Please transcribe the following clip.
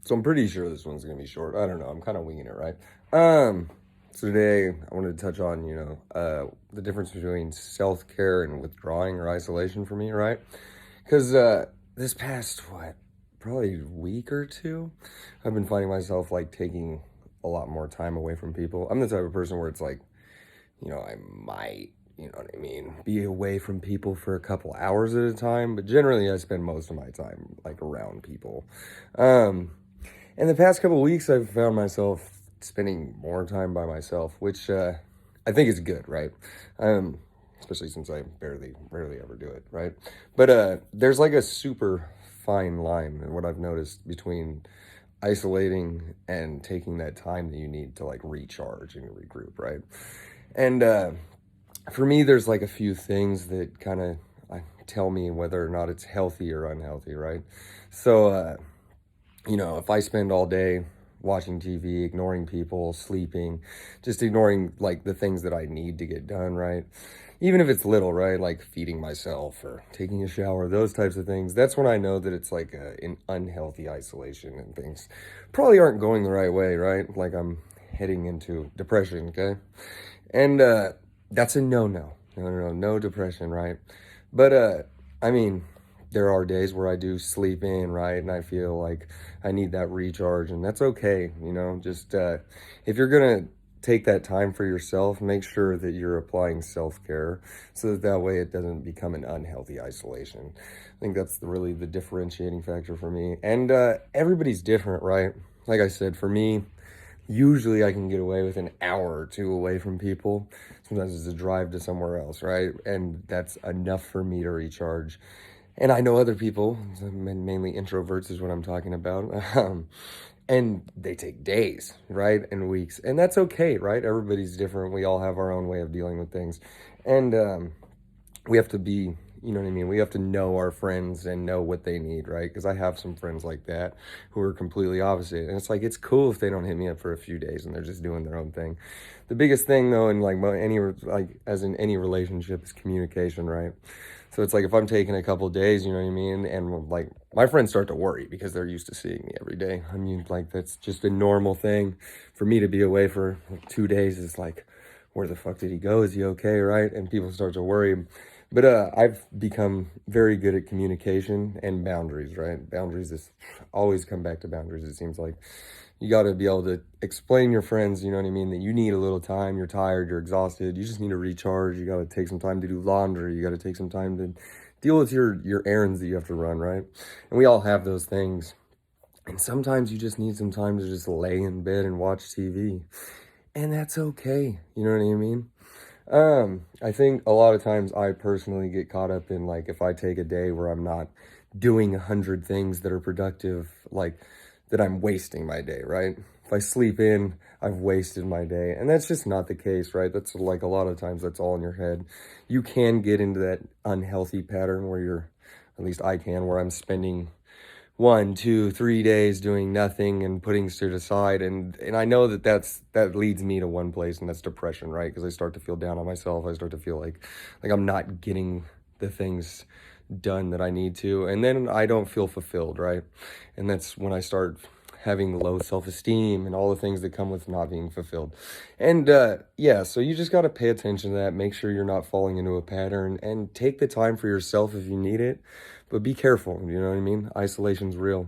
So I'm pretty sure this one's gonna be short. I don't know. I'm kind of winging it, right? Um, so today I wanted to touch on, the difference between self-care and withdrawing or isolation for me, right? Because this past probably week or two, I've been finding myself like taking a lot more time away from people. I'm the type of person where it's like, I might, be away from people for a couple hours at a time, but generally I spend most of my time like around people. Um, in the past couple of weeks, I've found myself spending more time by myself, which I think is good, right? Um, Especially since I rarely ever do it, right? But there's like a super fine line, and what I've noticed between isolating and taking that time that you need to like recharge and regroup, right? And for me, there's like a few things that kind of tell me whether or not it's healthy or unhealthy, right? So, if I spend all day watching TV, ignoring people, sleeping, just ignoring like the things that I need to get done, right? Even if it's little, right? Like feeding myself or taking a shower, those types of things. That's when I know that it's like an unhealthy isolation and things probably aren't going the right way, right? Like I'm heading into depression, okay? And that's a no-no. No depression, right? But I mean, there are days where I do sleep in, right? And I feel like I need that recharge, and that's okay, Just if you're gonna take that time for yourself, make sure that you're applying self-care so that way it doesn't become an unhealthy isolation. I think that's really the differentiating factor for me. And everybody's different, right? Like I said, for me, usually I can get away with an hour or two away from people. Sometimes it's a drive to somewhere else, right? And that's enough for me to recharge. And I know other people, mainly introverts is what I'm talking about, and they take days, right? And weeks. And that's okay, right? Everybody's different. We all have our own way of dealing with things. And we have to be, you know what I mean? We have to know our friends and know what they need, right? Because I have some friends like that who are completely opposite. And it's like, it's cool if they don't hit me up for a few days and they're just doing their own thing. The biggest thing though, in like as in any relationship, is communication, right? So it's like if I'm taking a couple days, you know what I mean? And like my friends start to worry because they're used to seeing me every day. I mean, like that's just a normal thing. For me to be away for like 2 days is like, where the fuck did he go? Is he okay, right? And people start to worry. But I've become very good at communication and boundaries, right? Boundaries is always come back to boundaries, it seems like. You got to be able to explain your friends, you know what I mean, that you need a little time, you're tired, you're exhausted, you just need to recharge, you got to take some time to do laundry, you got to take some time to deal with your errands that you have to run, right? And we all have those things. And sometimes you just need some time to just lay in bed and watch TV. And that's okay, you know what I mean? I think a lot of times I personally get caught up in like if I take a day where I'm not doing 100 things that are productive, like that I'm wasting my day, right? If I sleep in, I've wasted my day. And that's just not the case, right? That's like a lot of times that's all in your head. You can get into that unhealthy pattern where at least I can, where I'm spending 1, 2, 3 days doing nothing and putting shit aside, and I know that leads me to one place, and that's depression, right? Because I start to feel down on myself. I start to feel like I'm not getting the things done that I need to, and then I don't feel fulfilled, right? And that's when I start having low self-esteem and all the things that come with not being fulfilled. And yeah, so you just got to pay attention to that, make sure you're not falling into a pattern, and take the time for yourself if you need it, but be careful, you know what I mean? Isolation's real.